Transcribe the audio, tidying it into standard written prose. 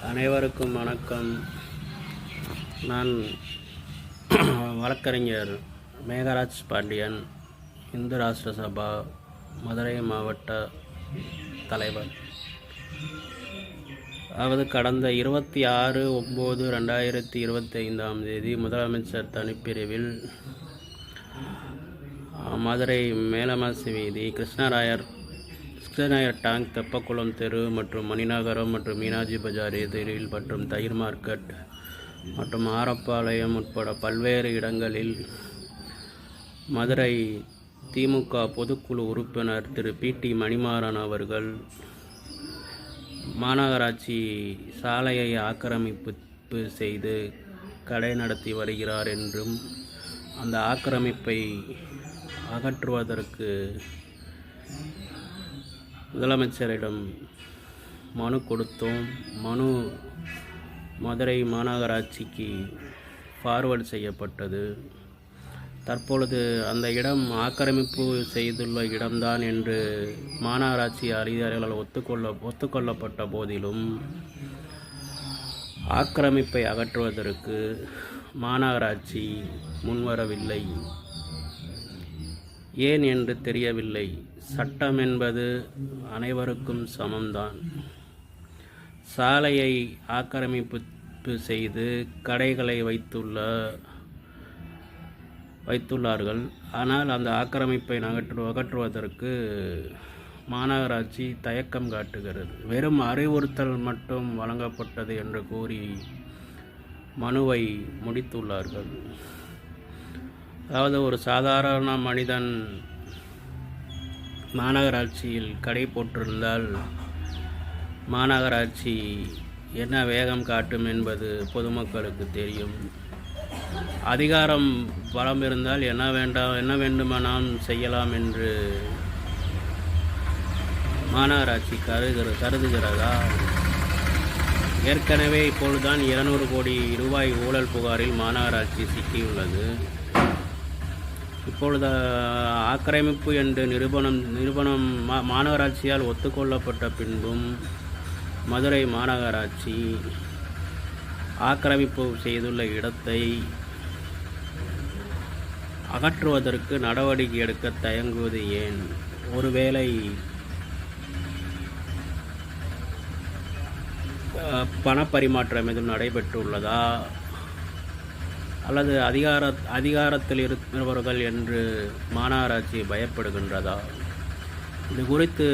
அனைவருக்கும் வணக்கம். நான் வழக்கறிஞர் மேகராஜ் பாண்டியன், இந்து ராஷ்டிர சபா மதுரை மாவட்ட தலைவர். அதாவது கடந்த 26/9/2025 முதலமைச்சர் தனிப்பிரிவில் மதுரை மேலமாசி வீதி, கிருஷ்ணராயர் டேங்க், தெப்பக்குளம் தெரு மற்றும் மணிநகரம் மற்றும் மீனாட்சி பஜார் எதிரில் மற்றும் தயிர் மார்க்கெட் மற்றும் ஆரப்பாளையம் உட்பட பல்வேறு இடங்களில் மதுரை திமுக பொதுக்குழு உறுப்பினர் திரு பி.டி. மணிமாறன் அவர்கள் மாநகராட்சி சாலையை ஆக்கிரமிப்பு செய்து கடை நடத்தி வருகிறார் என்றும் அந்த ஆக்கிரமிப்பை அகற்றுவதற்கு முதலமைச்சரிடம் மனு கொடுத்தோம். மனு மதுரை மாநகராட்சிக்கு ஃபார்வர்டு செய்யப்பட்டது. தற்பொழுது அந்த இடம் ஆக்கிரமிப்பு செய்துள்ள இடம்தான் என்று மாநகராட்சி அதிகாரிகளால் ஒத்துக்கொள்ளப்பட்ட போதிலும் ஆக்கிரமிப்பை அகற்றுவதற்கு மாநகராட்சி முன்வரவில்லை. ஏன் என்று தெரியவில்லை. சட்டம் என்பது அனைவருக்கும் சமம்தான். சாலையை ஆக்கிரமிப்பு செய்து கடைகளை வைத்துள்ளார்கள். ஆனால் அந்த ஆக்கிரமிப்பை அகற்றுவதற்கு மாநகராட்சி தயக்கம் காட்டுகிறது. வெறும் அறிவுறுத்தல் மட்டும் வழங்கப்பட்டது என்று கூறி மனுவை முடித்துள்ளார்கள். அதாவது ஒரு சாதாரண மனிதன் மாநகராட்சியில் கடை போட்டிருந்தால் மாநகராட்சி என்ன வேகம் காட்டும் என்பது பொதுமக்களுக்கு தெரியும். அதிகாரம் பலம் இருந்தால் என்ன வேண்டுமானாலும் செய்யலாம் என்று மாநகராட்சி கருதுகிறதா? ஏற்கனவே இப்பொழுதுதான் 200 கோடி ரூபாய் ஊழல் புகாரில் மாநகராட்சி சிக்கியுள்ளது. இப்பொழுது ஆக்கிரமிப்பு என்று நிறுவனம் மாநகராட்சியால் ஒத்துக்கொள்ளப்பட்ட பின்பும் மதுரை மாநகராட்சி ஆக்கிரமிப்பு செய்துள்ள இடத்தை அகற்றுவதற்கு நடவடிக்கை எடுக்க தயங்குவது ஏன்? ஒருவேளை பணப்பரிமாற்றம் எதுவும் நடைபெற்றுள்ளதா அல்லது அதிகாரத்தில் இருப்பவர்கள் என்று மாநகராட்சி பயப்படுகின்றதா? இது குறித்து